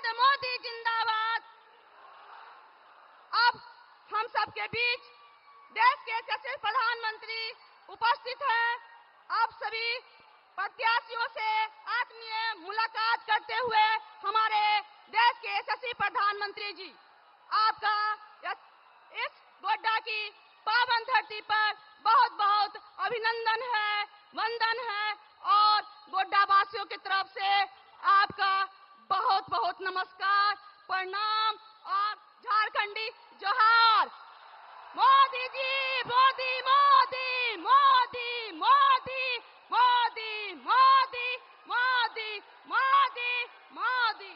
नरेंद्र मोदी जिंदाबाद। अब हम सबके बीच देश के यशस्वी प्रधानमंत्री उपस्थित हैं। आप सभी प्रत्याशियों से आत्मीय मुलाकात करते हुए हमारे देश के यशस्वी प्रधानमंत्री जी, आपका इस गोड्डा की पावन धरती पर बहुत बहुत अभिनंदन है, वंदन है और गोड्डा वासियों की तरफ से आपका बहुत बहुत नमस्कार, प्रणाम और झारखंडी जोहार। मोदी जी, मोदी मोदी मोदी मोदी मोदी मोदी मोदी मोदी मोदी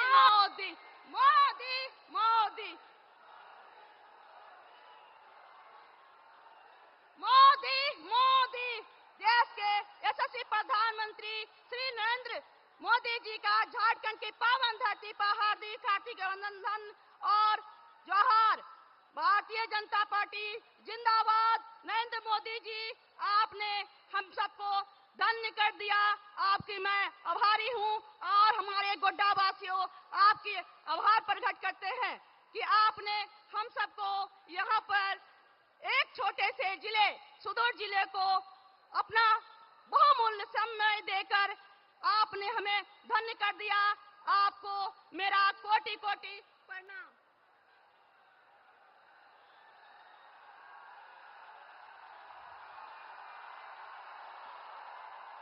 मोदी मोदी मोदी मोदी मोदी। देश के यशस्वी प्रधानमंत्री श्री नरेंद्र मोदी जी का झारखंड की पावन धरती पर हार्दिक हार्दिक अभिनंदन और जोहार। भारतीय जनता पार्टी जिंदाबाद। नरेंद्र मोदी जी, आपने हम सबको धन्य कर दिया, आपकी मैं आभारी हूं और हमारे गोड्डा वासियों आपकी आभार प्रकट करते हैं कि आपने हम सबको यहाँ पर एक छोटे से जिले, सुदूर जिले को अपना बहुमूल्य समय देकर आपने हमें धन्य कर दिया। आपको मेरा कोटि कोटि प्रणाम।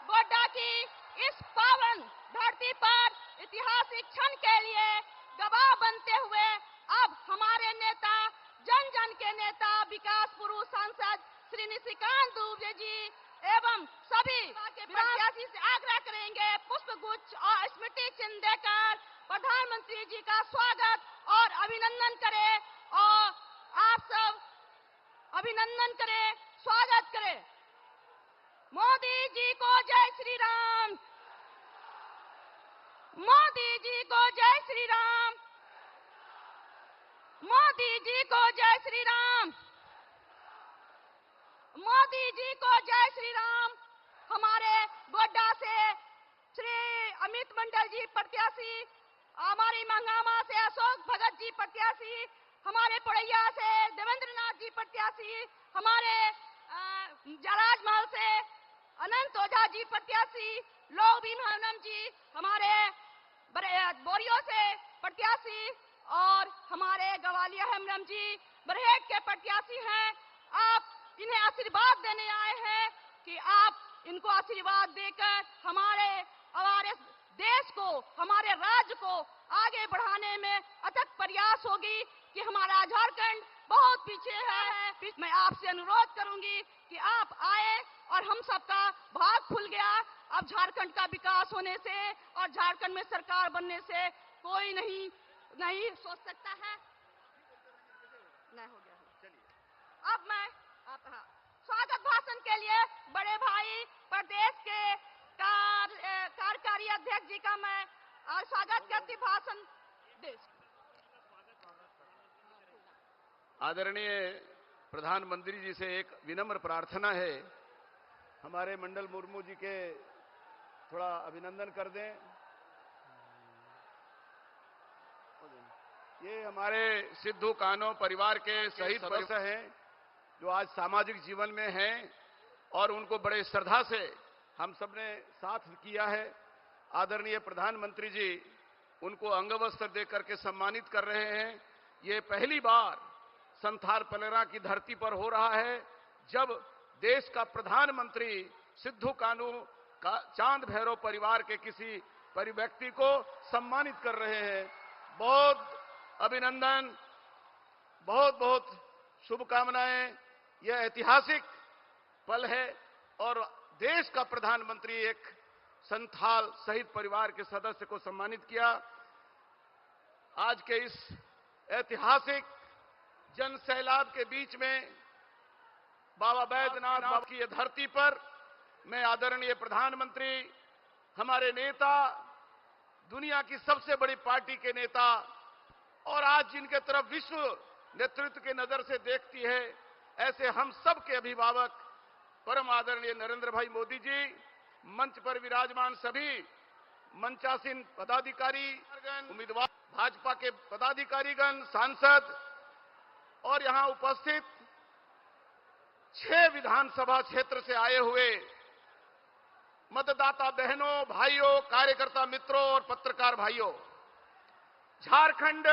गोड्डा की इस पावन धरती पर ऐतिहासिक क्षण के लिए गवाह बनते हुए अब हमारे नेता, जन जन के नेता, विकास पुरुष सांसद श्री निशिकांत दुबे जी एवं सभी प्रत्याशी से आग्रह करेंगे पुष्प गुच्छ और स्मृति चिन्ह देकर प्रधानमंत्री जी का स्वागत और अभिनंदन करें और आप सब अभिनंदन करें, स्वागत करें। मोदी जी को जय श्री राम। मोदी जी को जय श्री राम। मोदी जी को जय श्री राम। मोदी जी को जय श्री राम। हमारे गोड्डा से श्री अमित मंडल जी प्रत्याशी, हमारी मंगामा से अशोक भगत जी प्रत्याशी, हमारे पड़ैया से देवेंद्र नाथ जी प्रत्याशी, हमारे राजमहल से अनंत ओझा जी प्रत्याशी, लोक भीम हनम जी हमारे बोरियो से प्रत्याशी और हमारे गवालिया हेमरम जी बरहेट के प्रत्याशी हैं। आप इन्हें आशीर्वाद देने आए हैं कि आप इनको आशीर्वाद देकर हमारे देश को, हमारे राज्य को आगे बढ़ाने में अथक प्रयास होगी कि हमारा झारखंड बहुत पीछे है। मैं आपसे अनुरोध करूंगी कि आप आए और हम सबका भाग खुल गया। अब झारखंड का विकास होने से और झारखंड में सरकार बनने से कोई नहीं सोच सकता है। नहीं हो गया। चलिए अब मैं स्वागत भाषण के लिए बड़े भाई प्रदेश के कार्यकारी अध्यक्ष जी का मैं स्वागत करती भाषण दे। आदरणीय प्रधानमंत्री जी से एक विनम्र प्रार्थना है, हमारे मंडल मुर्मू जी के थोड़ा अभिनंदन कर दें। ये हमारे सिद्धू कान्हो परिवार के शहीद सदस्य हैं जो आज सामाजिक जीवन में हैं और उनको बड़े श्रद्धा से हम सबने साथ किया है। आदरणीय प्रधानमंत्री जी उनको अंगवस्त्र देकर के सम्मानित कर रहे हैं। ये पहली बार संथाल पलेरा की धरती पर हो रहा है जब देश का प्रधानमंत्री सिद्धू कान्हो का चांद भैरव परिवार के किसी व्यक्ति को सम्मानित कर रहे हैं। बहुत अभिनंदन, बहुत बहुत शुभकामनाएं। यह ऐतिहासिक पल है और देश का प्रधानमंत्री एक संथाल शहीद परिवार के सदस्य को सम्मानित किया। आज के इस ऐतिहासिक जन सैलाब के बीच में बाबा बैद्यनाथ बाबा की धरती पर मैं आदरणीय प्रधानमंत्री, हमारे नेता, दुनिया की सबसे बड़ी पार्टी के नेता और आज जिनके तरफ विश्व नेतृत्व की नजर से देखती है, ऐसे हम सब के अभिभावक परम आदरणीय नरेंद्र भाई मोदी जी, मंच पर विराजमान सभी मंचासीन पदाधिकारी, उम्मीदवार, भाजपा के पदाधिकारीगण, सांसद और यहां उपस्थित 6 विधानसभा क्षेत्र से आए हुए मतदाता बहनों, भाइयों, कार्यकर्ता मित्रों और पत्रकार भाइयों, झारखंड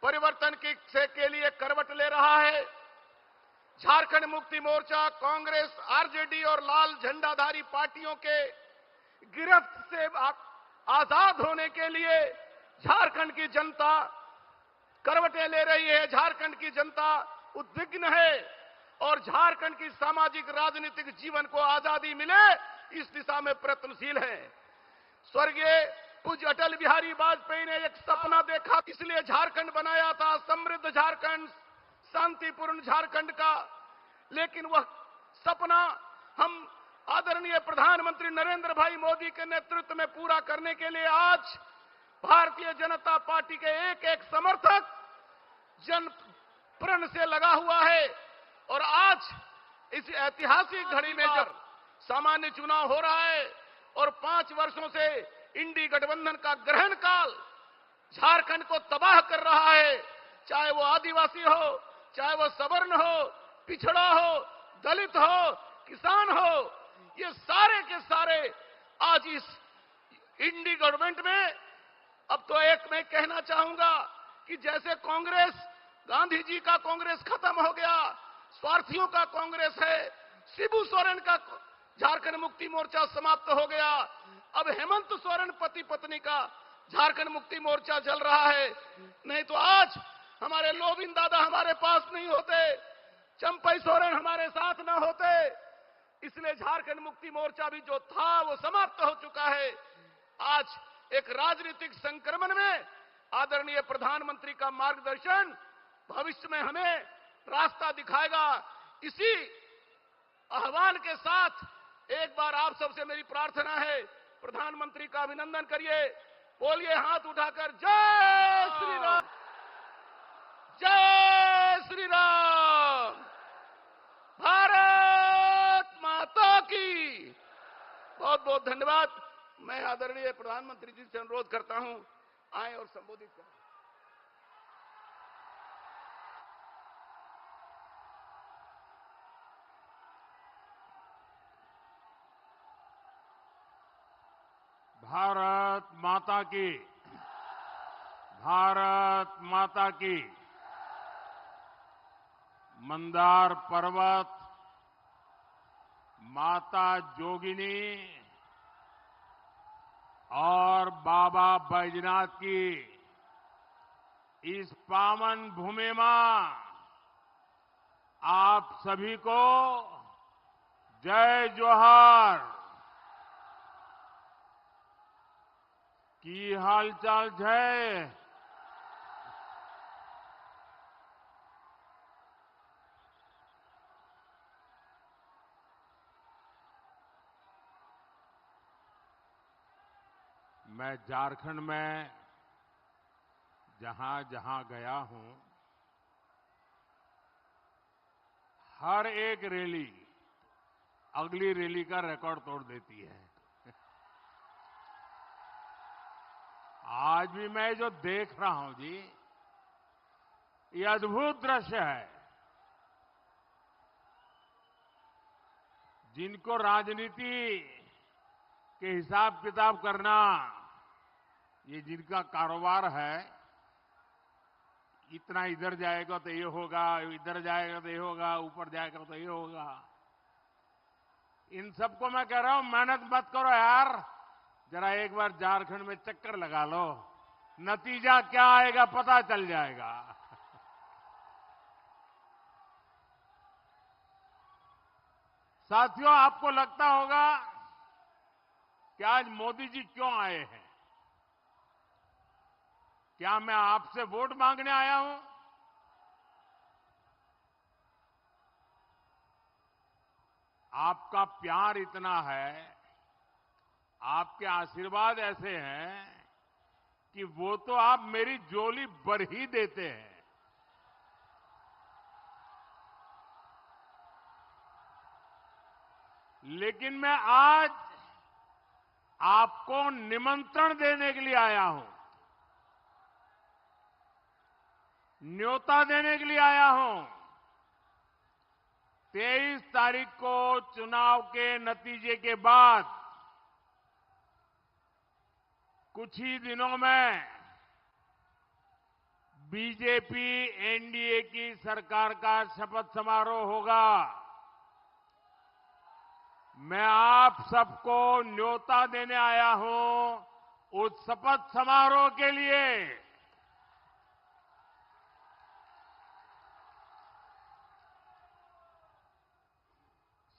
परिवर्तन के लिए करवट ले रहा है। झारखंड मुक्ति मोर्चा, कांग्रेस, आरजेडी और लाल झंडाधारी पार्टियों के गिरफ्त से आजाद होने के लिए झारखंड की जनता करवटें ले रही है। झारखंड की जनता उद्विग्न है और झारखंड की सामाजिक राजनीतिक जीवन को आजादी मिले, इस दिशा में प्रयत्नशील है। स्वर्गीय पूज्य अटल बिहारी वाजपेयी ने एक सपना देखा, इसलिए झारखंड बनाया था, समृद्ध झारखंड, शांतिपूर्ण झारखंड का। लेकिन वह सपना हम आदरणीय प्रधानमंत्री नरेंद्र भाई मोदी के नेतृत्व में पूरा करने के लिए आज भारतीय जनता पार्टी के एक एक समर्थक जन प्रण से लगा हुआ है। और आज इस ऐतिहासिक घड़ी में जब सामान्य चुनाव हो रहा है और 5 वर्षों से इंडी गठबंधन का ग्रहण काल झारखंड को तबाह कर रहा है, चाहे वो आदिवासी हो, चाहे वो सवर्ण हो, पिछड़ा हो, दलित हो, किसान हो, ये सारे के सारे आज इस इंडी गवर्नमेंट में। अब तो एक मैं कहना चाहूंगा कि जैसे कांग्रेस, गांधी जी का कांग्रेस खत्म हो गया, स्वार्थियों का कांग्रेस है, शिबू सोरेन का झारखंड मुक्ति मोर्चा समाप्त हो गया, अब हेमंत सोरेन पति पत्नी का झारखंड मुक्ति मोर्चा चल रहा है। नहीं तो आज हमारे लोबिन दादा हमारे पास नहीं होते, चंपई सोरेन हमारे साथ ना होते। इसलिए झारखंड मुक्ति मोर्चा भी जो था वो समाप्त हो चुका है। आज एक राजनीतिक संक्रमण में आदरणीय प्रधानमंत्री का मार्गदर्शन भविष्य में हमें रास्ता दिखाएगा। इसी आह्वान के साथ एक बार आप सबसे मेरी प्रार्थना है, प्रधानमंत्री का अभिनंदन करिए, बोलिए हाथ उठाकर जय श्री राम, जय श्री राम, भारत माता की। बहुत बहुत धन्यवाद। मैं आदरणीय प्रधानमंत्री जी से अनुरोध करता हूं, आए और संबोधित करें। भारत माता की, भारत माता की। मंदार पर्वत, माता जोगिनी और बाबा बैजनाथ की इस पावन भूमि में आप सभी को जय जोहार। की हालचाल जय। मैं झारखंड में जहां जहां गया हूं, हर एक रैली अगली रैली का रिकॉर्ड तोड़ देती है। आज भी मैं जो देख रहा हूं जी, ये अद्भुत दृश्य है। जिनको राजनीति के हिसाब किताब करना ये जिनका कारोबार है, इतना इधर जाएगा तो ये होगा, इधर जाएगा तो ये होगा, ऊपर जाएगा तो ये होगा, इन सबको मैं कह रहा हूं मेहनत मत करो यार, जरा एक बार झारखंड में चक्कर लगा लो, नतीजा क्या आएगा पता चल जाएगा। साथियों, आपको लगता होगा कि आज मोदी जी क्यों आए हैं? क्या मैं आपसे वोट मांगने आया हूं? आपका प्यार इतना है, आपके आशीर्वाद ऐसे हैं कि वो तो आप मेरी झोली भर ही देते हैं। लेकिन मैं आज आपको निमंत्रण देने के लिए आया हूं, न्योता देने के लिए आया हूं। 23 तारीख को चुनाव के नतीजे के बाद कुछ ही दिनों में बीजेपी एनडीए की सरकार का शपथ समारोह होगा। मैं आप सबको न्योता देने आया हूं उस शपथ समारोह के लिए।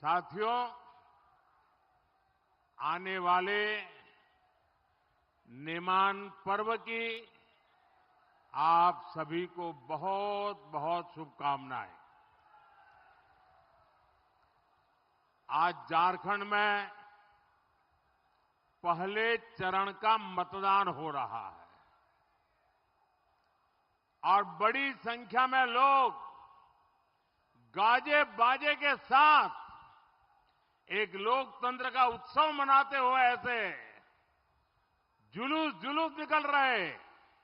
साथियों, आने वाले नेमान पर्व की आप सभी को बहुत बहुत शुभकामनाएं। आज झारखंड में पहले चरण का मतदान हो रहा है और बड़ी संख्या में लोग गाजे बाजे के साथ एक लोकतंत्र का उत्सव मनाते हुए ऐसे जुलूस जुलूस निकल रहे।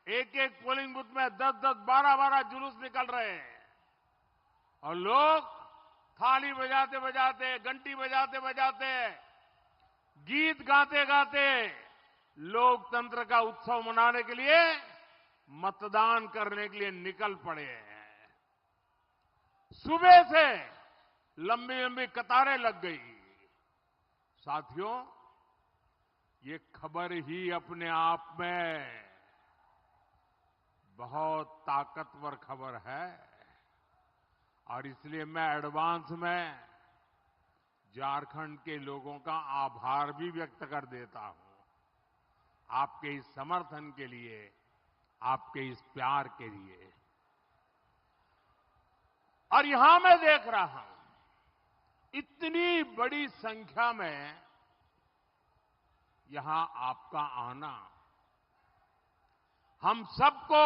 एक एक पोलिंग बूथ में 10-10, 12-12 जुलूस निकल रहे हैं और लोग थाली बजाते बजाते, घंटी बजाते बजाते, गीत गाते गाते लोकतंत्र का उत्सव मनाने के लिए, मतदान करने के लिए निकल पड़े हैं। सुबह से लंबी लंबी कतारें लग गई। साथियों, ये खबर ही अपने आप में बहुत ताकतवर खबर है और इसलिए मैं एडवांस में झारखंड के लोगों का आभार भी व्यक्त कर देता हूं, आपके इस समर्थन के लिए, आपके इस प्यार के लिए। और यहां मैं देख रहा हूं इतनी बड़ी संख्या में यहां आपका आना हम सबको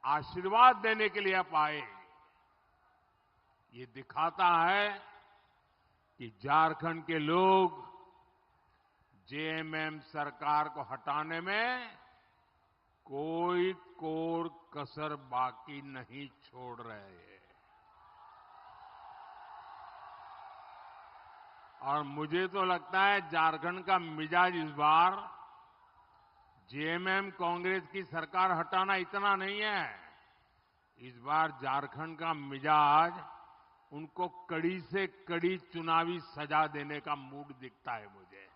आशीर्वाद देने के लिए आप आए। ये दिखाता है कि झारखंड के लोग जेएमएम सरकार को हटाने में कोई कोर कसर बाकी नहीं छोड़ रहे हैं। और मुझे तो लगता है झारखंड का मिजाज इस बार जेएमएम कांग्रेस की सरकार हटाना इतना नहीं है। इस बार झारखंड का मिजाज उनको कड़ी से कड़ी चुनावी सजा देने का मूड दिखता है मुझे।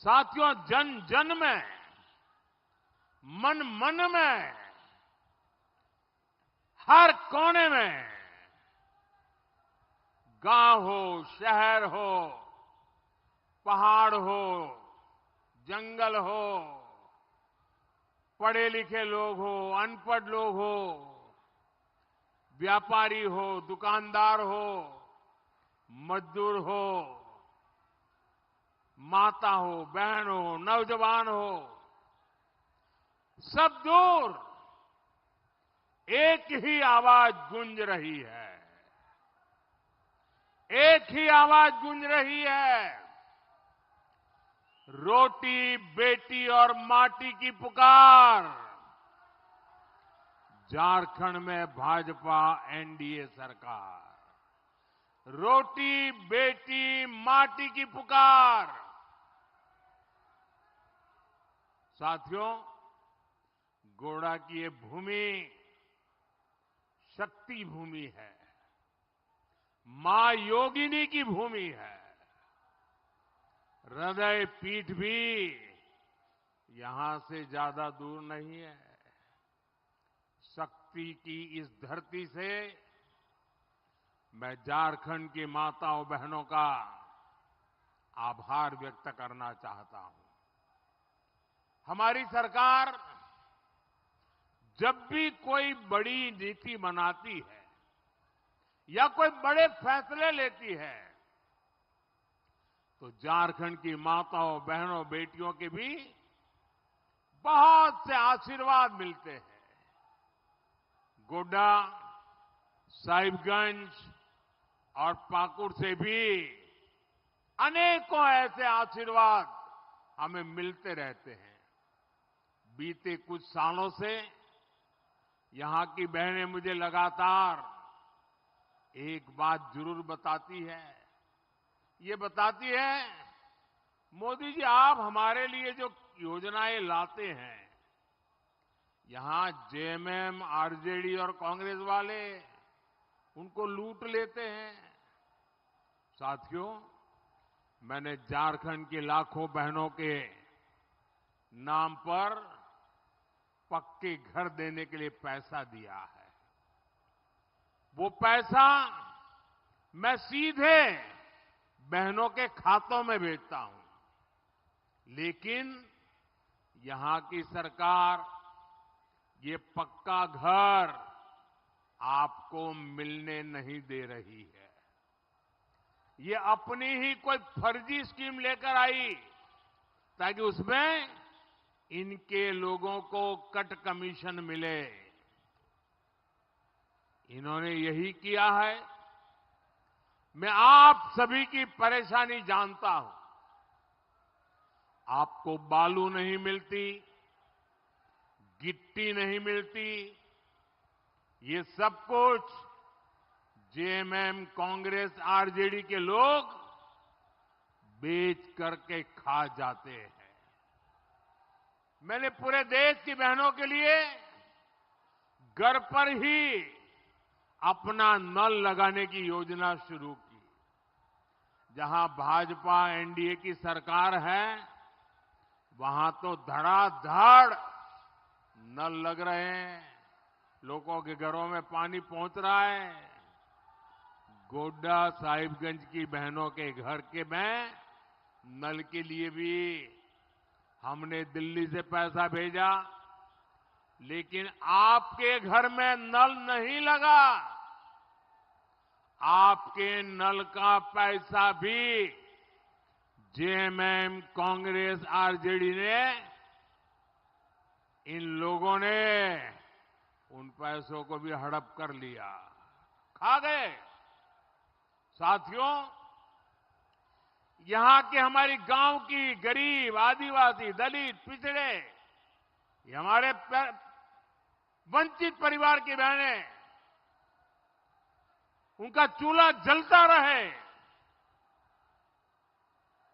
साथियों, जन जन में, मन मन में, हर कोने में, गांव हो, शहर हो, पहाड़ हो, जंगल हो, पढ़े लिखे लोग हो, अनपढ़ लोग हो, व्यापारी हो, दुकानदार हो, मजदूर हो, माता हो, बहन हो, नौजवान हो, सब दूर एक ही आवाज गूंज रही है, एक ही आवाज गूंज रही है। रोटी, बेटी और माटी की पुकार। झारखंड में भाजपा एनडीए सरकार। रोटी, बेटी, माटी की पुकार। साथियों, गोड़ा की ये भूमि शक्ति भूमि है, मां योगिनी की भूमि है। हृदय पीठ भी यहां से ज्यादा दूर नहीं है। शक्ति की इस धरती से मैं झारखंड की माताओं बहनों का आभार व्यक्त करना चाहता हूं। हमारी सरकार जब भी कोई बड़ी नीति बनाती है या कोई बड़े फैसले लेती है तो झारखंड की माताओं, बहनों, बेटियों के भी बहुत से आशीर्वाद मिलते हैं। गोड्डा, साहिबगंज, और पाकुड़ से भी अनेकों ऐसे आशीर्वाद हमें मिलते रहते हैं। बीते कुछ सालों से यहां की बहनें मुझे लगातार एक बात जरूर बताती है। ये बताती है, मोदी जी आप हमारे लिए जो योजनाएं लाते हैं, यहां जेएमएम, आरजेडी और कांग्रेस वाले उनको लूट लेते हैं। साथियों, मैंने झारखंड की लाखों बहनों के नाम पर पक्के घर देने के लिए पैसा दिया है। वो पैसा मैं सीधे बहनों के खातों में भेजता हूं, लेकिन यहां की सरकार ये पक्का घर आपको मिलने नहीं दे रही है। ये अपनी ही कोई फर्जी स्कीम लेकर आई ताकि उसमें इनके लोगों को कट कमीशन मिले। इन्होंने यही किया है। मैं आप सभी की परेशानी जानता हूं। आपको बालू नहीं मिलती, गिट्टी नहीं मिलती, ये सब कुछ जेएमएम, कांग्रेस, आरजेडी के लोग बेच करके खा जाते हैं। मैंने पूरे देश की बहनों के लिए घर पर ही अपना नल लगाने की योजना शुरू की। जहां भाजपा एनडीए की सरकार है, वहां तो धड़ाधड़ नल लग रहे हैं, लोगों के घरों में पानी पहुंच रहा है। गोड्डा साहिबगंज की बहनों के घर के में नल के लिए भी हमने दिल्ली से पैसा भेजा, लेकिन आपके घर में नल नहीं लगा। आपके नल का पैसा भी जेएमएम, कांग्रेस, आरजेडी ने, इन लोगों ने उन पैसों को भी हड़प कर लिया, खा गए। साथियों, यहां के हमारी गांव की गरीब, आदिवासी, दलित, पिछड़े, ये हमारे वंचित परिवार की बहनें, उनका चूल्हा जलता रहे,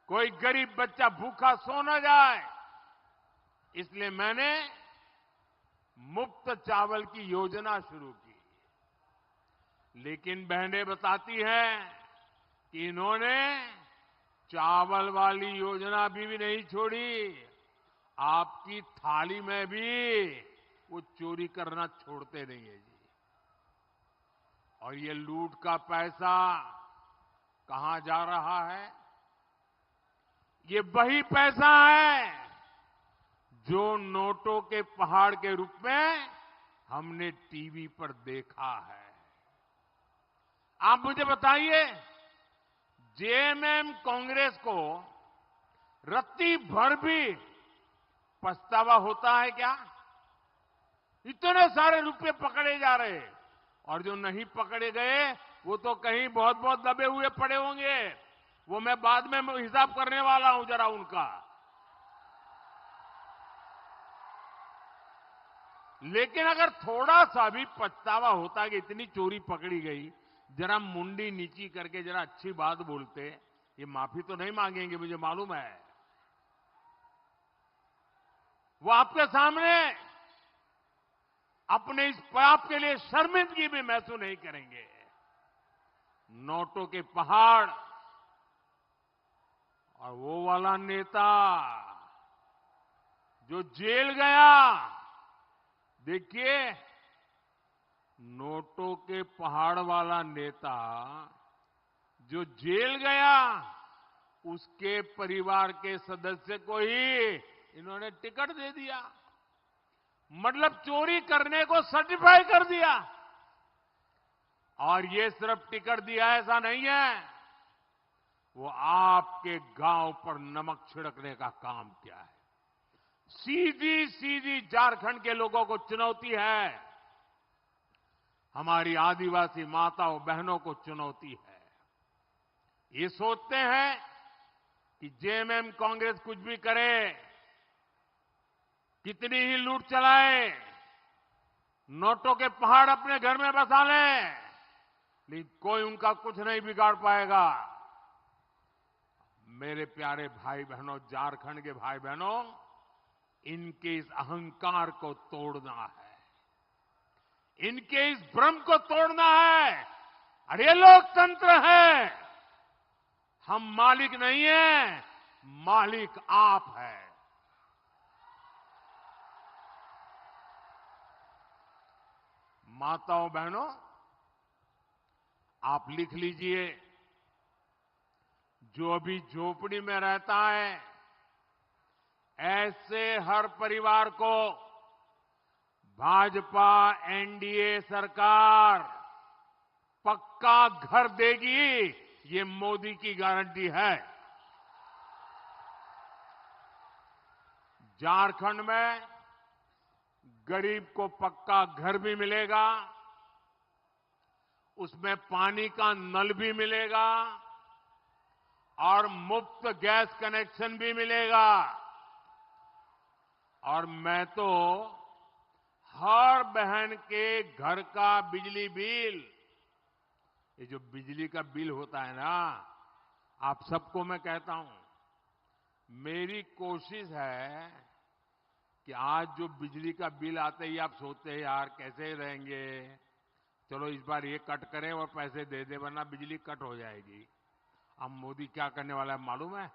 कोई गरीब बच्चा भूखा सो न जाए, इसलिए मैंने मुफ्त चावल की योजना शुरू की। लेकिन बहनें बताती हैं कि इन्होंने चावल वाली योजना भी नहीं छोड़ी, आपकी थाली में भी वो चोरी करना छोड़ते नहीं है जी। और ये लूट का पैसा कहां जा रहा है? ये वही पैसा है जो नोटों के पहाड़ के रूप में हमने टीवी पर देखा है। आप मुझे बताइए, जेएमएम, कांग्रेस को रत्ती भर भी पछतावा होता है क्या? इतने सारे रुपए पकड़े जा रहे, और जो नहीं पकड़े गए वो तो कहीं बहुत बहुत दबे हुए पड़े होंगे। वो मैं बाद में हिसाब करने वाला हूं जरा उनका। लेकिन अगर थोड़ा सा भी पछतावा होता कि इतनी चोरी पकड़ी गई, जरा मुंडी नीची करके जरा अच्छी बात बोलते, ये माफी तो नहीं मांगेंगे, मुझे मालूम है। वो आपके सामने अपने इस पाप के लिए शर्मिंदगी भी महसूस नहीं करेंगे। नोटों के पहाड़, और वो वाला नेता जो जेल गया, देखिए, नोटों के पहाड़ वाला नेता जो जेल गया, उसके परिवार के सदस्य को ही इन्होंने टिकट दे दिया। मतलब चोरी करने को सर्टिफाई कर दिया। और ये सिर्फ टिकट दिया ऐसा नहीं है, वो आपके गांव पर नमक छिड़कने का काम किया है। सीधी सीधी झारखंड के लोगों को चुनौती है, हमारी आदिवासी माताओं बहनों को चुनौती है। ये सोचते हैं कि जेएमएम कांग्रेस कुछ भी करे, कितनी ही लूट चलाए, नोटों के पहाड़ अपने घर में बसा लें, लेकिन कोई उनका कुछ नहीं बिगाड़ पाएगा। मेरे प्यारे भाई बहनों, झारखंड के भाई बहनों, इनके इस अहंकार को तोड़ना है, इनके इस भ्रम को तोड़ना है। अरे ये लोकतंत्र है, हम मालिक नहीं हैं, मालिक आप है। माताओं बहनों, आप लिख लीजिए, जो अभी झोपड़ी में रहता है, ऐसे हर परिवार को भाजपा एनडीए सरकार पक्का घर देगी, ये मोदी की गारंटी है। झारखंड में गरीब को पक्का घर भी मिलेगा, उसमें पानी का नल भी मिलेगा और मुफ्त गैस कनेक्शन भी मिलेगा। और मैं तो हर बहन के घर का बिजली बिल, ये जो बिजली का बिल होता है ना, आप सबको मैं कहता हूं, मेरी कोशिश है कि आज जो बिजली का बिल आते ही आप सोचते हैं यार कैसे रहेंगे, चलो इस बार ये कट करें और पैसे दे दे वरना बिजली कट हो जाएगी। अब मोदी क्या करने वाला है मालूम है?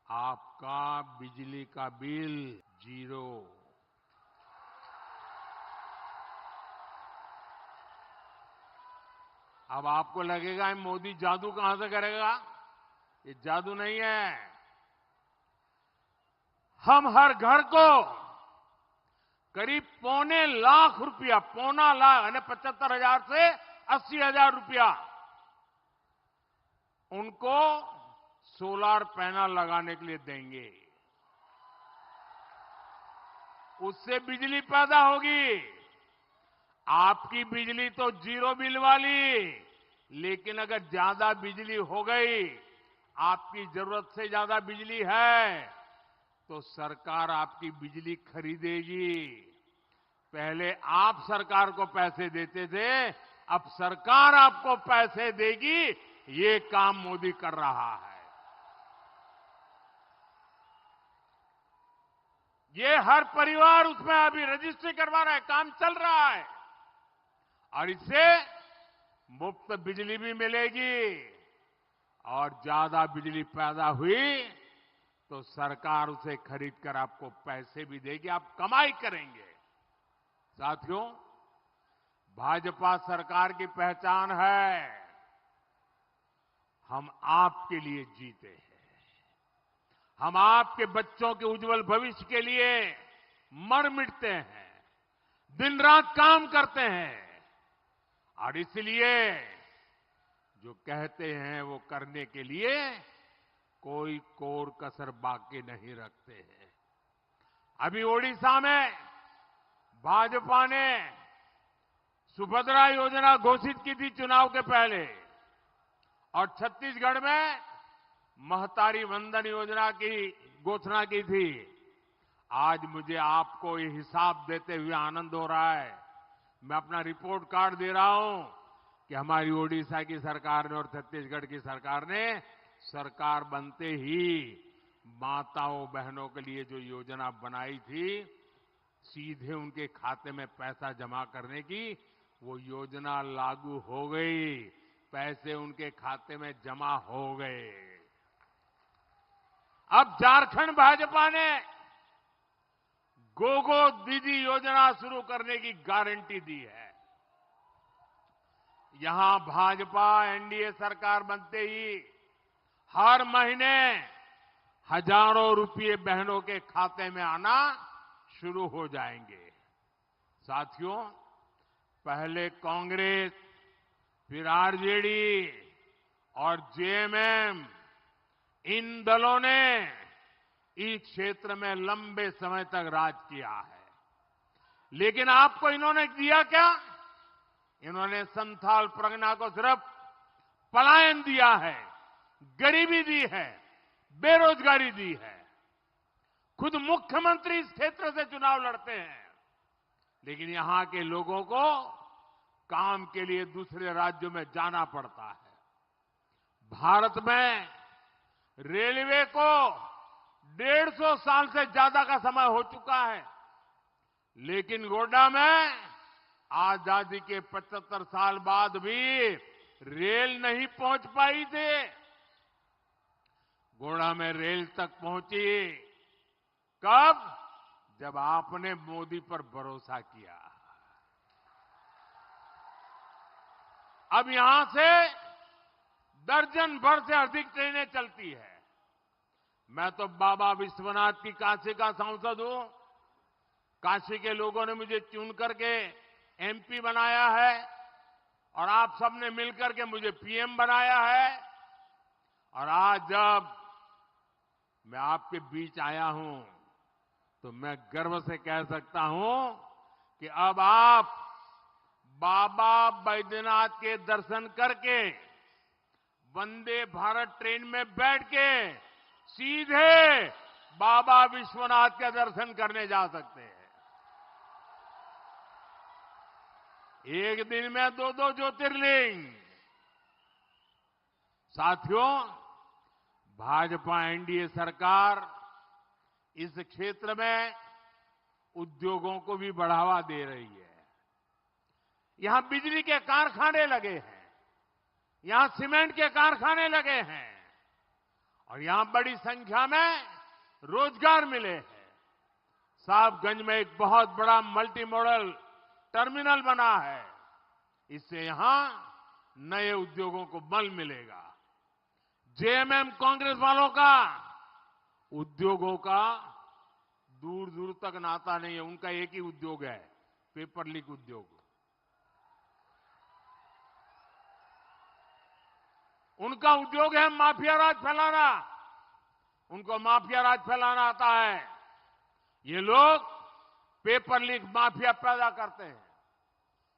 आपका बिजली का बिल 0। अब आपको लगेगा मोदी जादू कहां से करेगा? ये जादू नहीं है। हम हर घर को करीब ₹2.25 लाख, पौना लाख यानी 75,000 से 80,000 रुपया उनको सोलर पैनल लगाने के लिए देंगे। उससे बिजली पैदा होगी। आपकी बिजली तो 0 बिल वाली, लेकिन अगर ज्यादा बिजली हो गई, आपकी जरूरत से ज्यादा बिजली है, तो सरकार आपकी बिजली खरीदेगी। पहले आप सरकार को पैसे देते थे, अब सरकार आपको पैसे देगी। ये काम मोदी कर रहा है। ये हर परिवार उसमें अभी रजिस्ट्री करवा रहा है, काम चल रहा है। और इससे मुफ्त बिजली भी मिलेगी और ज्यादा बिजली पैदा हुई तो सरकार उसे खरीद कर आपको पैसे भी देगी, आप कमाई करेंगे। साथियों, भाजपा सरकार की पहचान है, हम आपके लिए जीते हैं। हम आपके बच्चों के उज्जवल भविष्य के लिए मर मिटते हैं, दिन रात काम करते हैं। और इसलिए जो कहते हैं वो करने के लिए कोई कोर कसर बाकी नहीं रखते हैं। अभी ओडिशा में भाजपा ने सुभद्रा योजना घोषित की थी चुनाव के पहले, और छत्तीसगढ़ में महतारी वंदन योजना की घोषणा की थी। आज मुझे आपको ये हिसाब देते हुए आनंद हो रहा है। मैं अपना रिपोर्ट कार्ड दे रहा हूं कि हमारी ओडिशा की सरकार ने और छत्तीसगढ़ की सरकार ने सरकार बनते ही माताओं बहनों के लिए जो योजना बनाई थी, सीधे उनके खाते में पैसा जमा करने की, वो योजना लागू हो गई। पैसे उनके खाते में जमा हो गए। अब झारखंड भाजपा ने गोगो दीदी योजना शुरू करने की गारंटी दी है। यहां भाजपा एनडीए सरकार बनते ही हर महीने हजारों रुपये बहनों के खाते में आना शुरू हो जाएंगे। साथियों, पहले कांग्रेस, फिर आरजेडी और जेएमएम, इन दलों ने इस क्षेत्र में लंबे समय तक राज किया है। लेकिन आपको इन्होंने दिया क्या? इन्होंने संथाल परगना को सिर्फ पलायन दिया है, गरीबी दी है, बेरोजगारी दी है। खुद मुख्यमंत्री इस क्षेत्र से चुनाव लड़ते हैं, लेकिन यहां के लोगों को काम के लिए दूसरे राज्यों में जाना पड़ता है। भारत में रेलवे को 150 साल से ज्यादा का समय हो चुका है, लेकिन गोड्डा में आजादी के 75 साल बाद भी रेल नहीं पहुंच पाई थी। गोड्डा में रेल तक पहुंची कब? जब आपने मोदी पर भरोसा किया। अब यहां से दर्जन भर से अधिक ट्रेनें चलती है। मैं तो बाबा विश्वनाथ की काशी का सांसद हूं। काशी के लोगों ने मुझे चुन करके एमपी बनाया है और आप सबने मिलकर के मुझे पीएम बनाया है। और आज जब मैं आपके बीच आया हूं तो मैं गर्व से कह सकता हूं कि अब आप बाबा बैद्यनाथ के दर्शन करके वंदे भारत ट्रेन में बैठ के सीधे बाबा विश्वनाथ के दर्शन करने जा सकते हैं। एक दिन में 2-2 ज्योतिर्लिंग। साथियों, भाजपा एनडीए सरकार इस क्षेत्र में उद्योगों को भी बढ़ावा दे रही है। यहां बिजली के कारखाने लगे हैं, यहां सीमेंट के कारखाने लगे हैं और यहां बड़ी संख्या में रोजगार मिले हैं। साहबगंज में एक बहुत बड़ा मल्टी मॉडल टर्मिनल बना है। इससे यहां नए उद्योगों को बल मिलेगा। जेएमएम कांग्रेस वालों का उद्योगों का दूर दूर तक नाता नहीं है। उनका एक ही उद्योग है, पेपर लीक उद्योग। उनका उद्योग है माफिया राज फैलाना। उनको माफिया राज फैलाना आता है। ये लोग पेपर लीक माफिया पैदा करते हैं।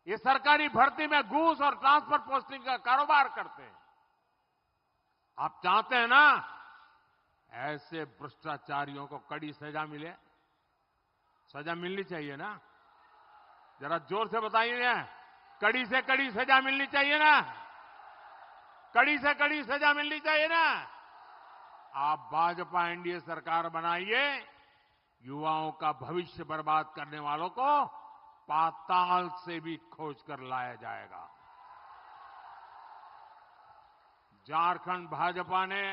ये सरकारी भर्ती में घूस और ट्रांसफर पोस्टिंग का कारोबार करते हैं। आप चाहते हैं ना ऐसे भ्रष्टाचारियों को कड़ी सजा मिले? सजा मिलनी चाहिए ना? जरा जोर से बताइए ना। कड़ी से कड़ी सजा मिलनी चाहिए ना? कड़ी से कड़ी सजा मिलनी चाहिए ना? आप भाजपा एनडीए सरकार बनाइए। युवाओं का भविष्य बर्बाद करने वालों को पाताल से भी खोज कर लाया जाएगा। झारखंड भाजपा ने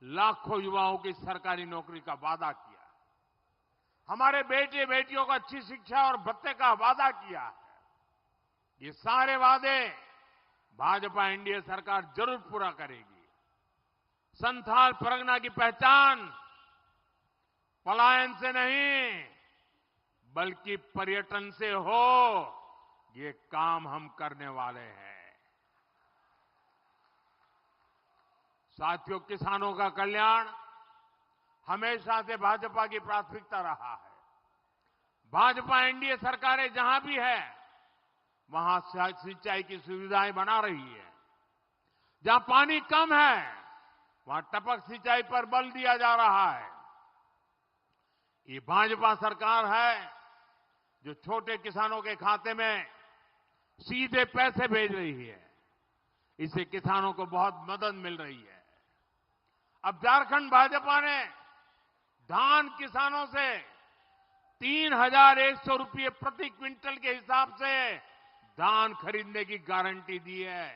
लाखों युवाओं की सरकारी नौकरी का वादा किया। हमारे बेटे बेटियों को अच्छी शिक्षा और भत्ते का वादा किया है। ये सारे वादे भाजपा एनडीए सरकार जरूर पूरा करेगी। संथाल परगना की पहचान पलायन से नहीं बल्कि पर्यटन से हो, ये काम हम करने वाले हैं। साथियों, किसानों का कल्याण हमेशा से भाजपा की प्राथमिकता रहा है। भाजपा एनडीए सरकारें जहां भी है वहां सिंचाई की सुविधाएं बना रही है। जहां पानी कम है वहां टपक सिंचाई पर बल दिया जा रहा है। ये भाजपा सरकार है जो छोटे किसानों के खाते में सीधे पैसे भेज रही है। इससे किसानों को बहुत मदद मिल रही है। अब झारखंड भाजपा ने धान किसानों से 3,100 रुपये प्रति क्विंटल के हिसाब से धान खरीदने की गारंटी दी है।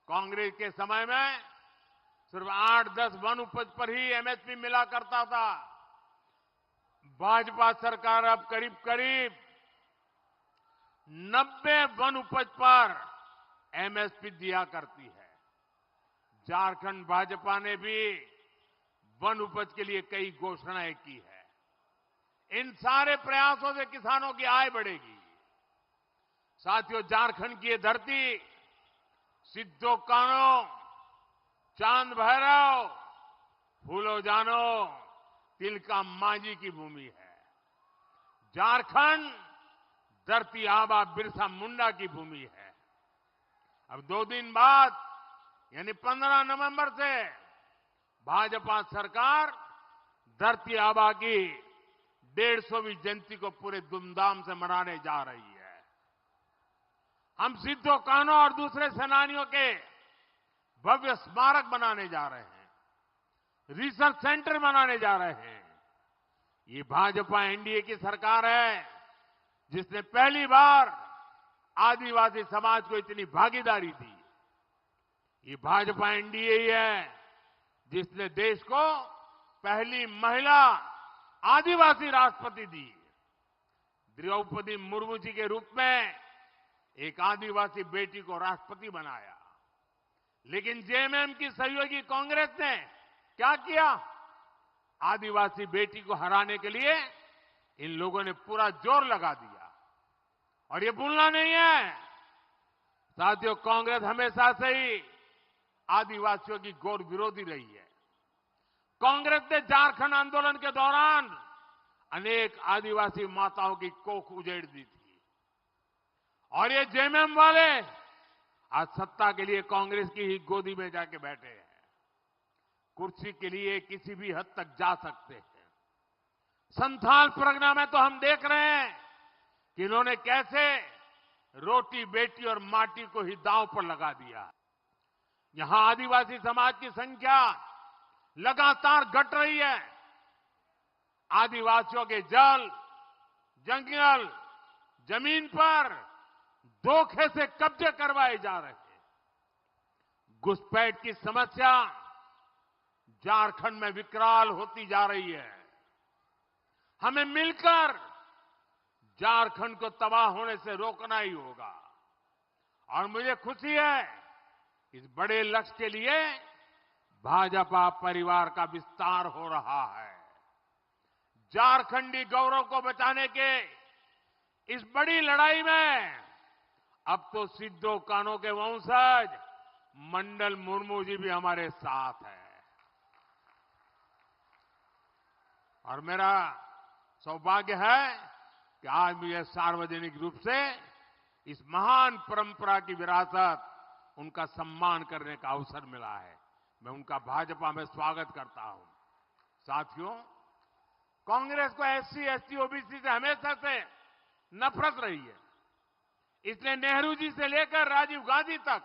कांग्रेस के समय में सिर्फ 8-10 वन उपज पर ही एमएसपी मिला करता था। भाजपा सरकार अब करीब करीब 90 वन उपज पर एमएसपी दिया करती है। झारखंड भाजपा ने भी वन उपज के लिए कई घोषणाएं की है। इन सारे प्रयासों से किसानों की आय बढ़ेगी। साथियों, झारखंड की ये धरती सिद्धो कानो, चांद भैरव, फूलो जानो, तिलका मांझी की भूमि है। झारखंड धरती आबा बिरसा मुंडा की भूमि है। अब 2 दिन बाद यानी 15 नवंबर से भाजपा सरकार धरती आबा की 150वीं जयंती को पूरे धूमधाम से मनाने जा रही है। हम सिद्धो कान्हो और दूसरे सेनानियों के भव्य स्मारक बनाने जा रहे हैं, रिसर्च सेंटर बनाने जा रहे हैं। ये भाजपा एनडीए की सरकार है जिसने पहली बार आदिवासी समाज को इतनी भागीदारी दी। ये भाजपा एनडीए ही है जिसने देश को पहली महिला आदिवासी राष्ट्रपति दी। द्रौपदी मुर्मू जी के रूप में एक आदिवासी बेटी को राष्ट्रपति बनाया। लेकिन जेएमएम की सहयोगी कांग्रेस ने क्या किया? आदिवासी बेटी को हराने के लिए इन लोगों ने पूरा जोर लगा दिया। और ये भूलना नहीं है साथियों, कांग्रेस हमेशा से ही आदिवासियों की घोर विरोधी रही है। कांग्रेस ने झारखंड आंदोलन के दौरान अनेक आदिवासी माताओं की कोख उजेड़ दी थी। और ये जेएमएम वाले आज सत्ता के लिए कांग्रेस की ही गोदी में जाके बैठे हैं। कुर्सी के लिए किसी भी हद तक जा सकते हैं। संथाल परगना में तो हम देख रहे हैं कि इन्होंने कैसे रोटी बेटी और माटी को ही दांव पर लगा दिया। यहां आदिवासी समाज की संख्या लगातार घट रही है। आदिवासियों के जल, जंगल, जमीन पर धोखे से कब्जे करवाए जा रहे हैं। घुसपैठ की समस्या झारखंड में विकराल होती जा रही है। हमें मिलकर झारखंड को तबाह होने से रोकना ही होगा। और मुझे खुशी है इस बड़े लक्ष्य के लिए भाजपा परिवार का विस्तार हो रहा है। झारखंडी गौरव को बचाने के इस बड़ी लड़ाई में अब तो सिद्धो कान्हो के वंशज मंडल मुर्मू जी भी हमारे साथ हैं। और मेरा सौभाग्य है कि आज मुझे सार्वजनिक रूप से इस महान परंपरा की विरासत उनका सम्मान करने का अवसर मिला है। मैं उनका भाजपा में स्वागत करता हूं। साथियों, कांग्रेस को एससी, एसटी, ओबीसी से हमेशा से नफरत रही है। इसलिए नेहरू जी से लेकर राजीव गांधी तक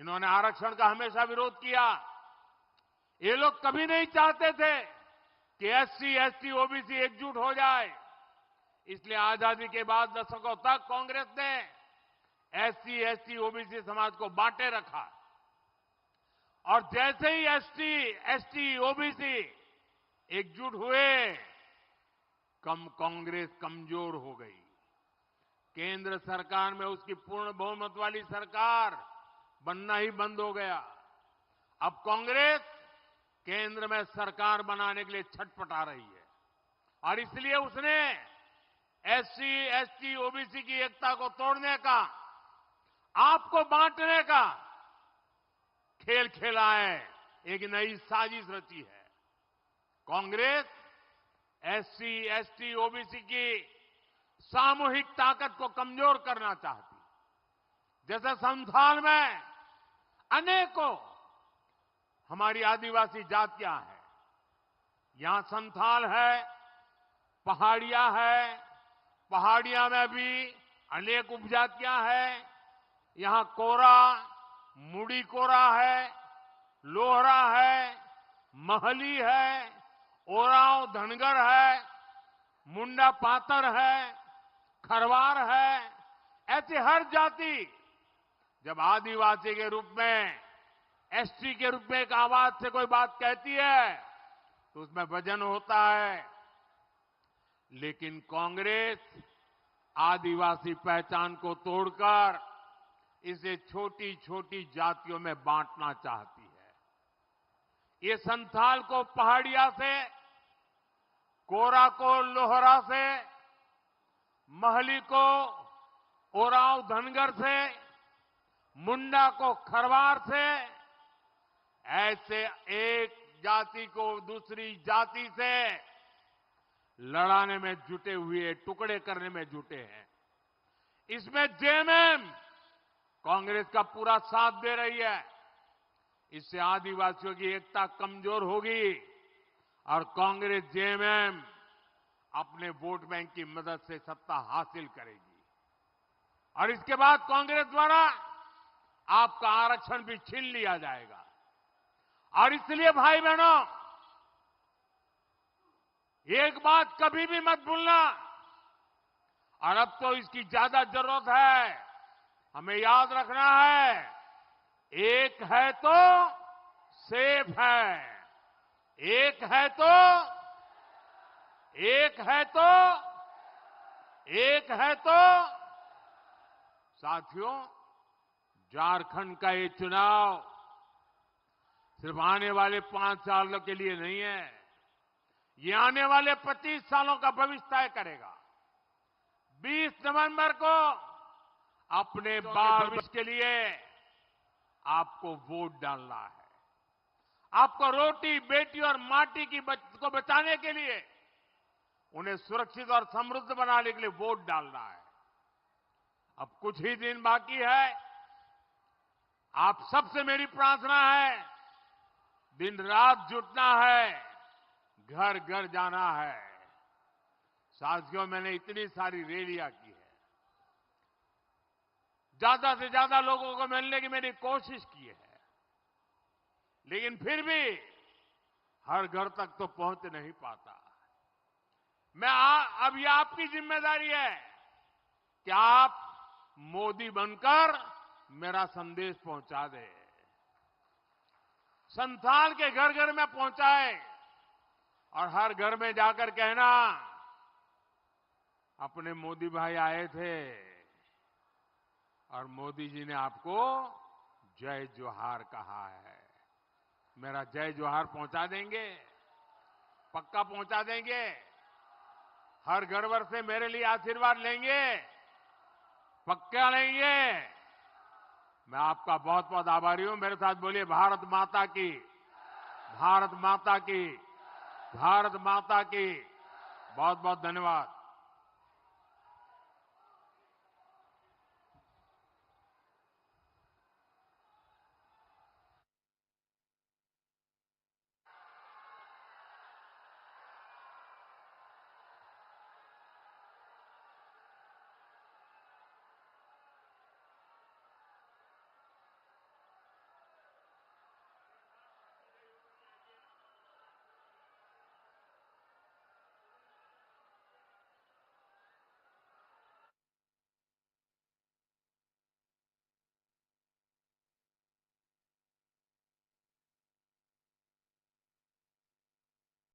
इन्होंने आरक्षण का हमेशा विरोध किया। ये लोग कभी नहीं चाहते थे कि एससी, एसटी, ओबीसी एकजुट हो जाए। इसलिए आजादी के बाद दशकों तक कांग्रेस ने एससी, एसटी, ओबीसी समाज को बांटे रखा। और जैसे ही एसटी, एसटी, ओबीसी एकजुट हुए, कांग्रेस कमजोर हो गई। केंद्र सरकार में उसकी पूर्ण बहुमत वाली सरकार बनना ही बंद हो गया। अब कांग्रेस केंद्र में सरकार बनाने के लिए छटपटा रही है। और इसलिए उसने एससी, एसटी, ओबीसी की एकता को तोड़ने का, आपको बांटने का खेल खेला है। एक नई साजिश रची है। कांग्रेस एससी, एसटी, ओबीसी की सामूहिक ताकत को कमजोर करना चाहती। जैसे संथाल में अनेकों हमारी आदिवासी जातियां हैं। यहां संथाल है, पहाड़िया है, पहाड़िया में भी अनेक उपजातियां हैं। यहां कोरा, मुड़ी कोरा है, लोहरा है, महली है, ओरांव धनगर है, मुंडा पातर है, खरवार है। ऐसी हर जाति जब आदिवासी के रूप में, एसटी के रूप में एक आवाज से कोई बात कहती है तो उसमें वजन होता है। लेकिन कांग्रेस आदिवासी पहचान को तोड़कर इसे छोटी छोटी जातियों में बांटना चाहती है। ये संथाल को पहाड़िया से, कोरा को लोहरा से, महली को ओरांव धनगर से, मुंडा को खरवार से, ऐसे एक जाति को दूसरी जाति से लड़ाने में जुटे हुए, टुकड़े करने में जुटे हैं। इसमें जेएमएम कांग्रेस का पूरा साथ दे रही है। इससे आदिवासियों की एकता कमजोर होगी और कांग्रेस जेएमएम अपने वोट बैंक की मदद से सत्ता हासिल करेगी और इसके बाद कांग्रेस द्वारा आपका आरक्षण भी छीन लिया जाएगा। और इसलिए भाई बहनों, एक बात कभी भी मत भूलना, और अब तो इसकी ज्यादा जरूरत है, हमें याद रखना है, एक है तो सेफ है, एक है तो साथियों, झारखंड का ये चुनाव सिर्फ आने वाले 5 सालों के लिए नहीं है, ये आने वाले 25 सालों का भविष्य तय करेगा। 20 नवंबर को अपने बाल भविष्य के लिए आपको वोट डालना है। आपको रोटी, बेटी और माटी को बचाने के लिए, उन्हें सुरक्षित और समृद्ध बनाने के लिए वोट डालना है। अब कुछ ही दिन बाकी है। आप सबसे मेरी प्रार्थना है, दिन रात जुटना है, घर घर जाना है। साथियों, मैंने इतनी सारी रैलियां की है, ज्यादा से ज्यादा लोगों को मिलने की मेरी कोशिश की है, लेकिन फिर भी हर घर तक तो पहुंच नहीं पाता। अब ये आपकी जिम्मेदारी है कि आप मोदी बनकर मेरा संदेश पहुंचा दें, संथाल के घर घर में पहुंचाए और हर घर में जाकर कहना, अपने मोदी भाई आए थे और मोदी जी ने आपको जय जोहार कहा है। मेरा जय जोहार पहुंचा देंगे, पक्का पहुंचा देंगे। हर घर भर से मेरे लिए आशीर्वाद लेंगे, पक्का लेंगे। मैं आपका बहुत बहुत आभारी हूं। मेरे साथ बोलिए, भारत माता की, भारत माता की, भारत माता की। बहुत बहुत धन्यवाद।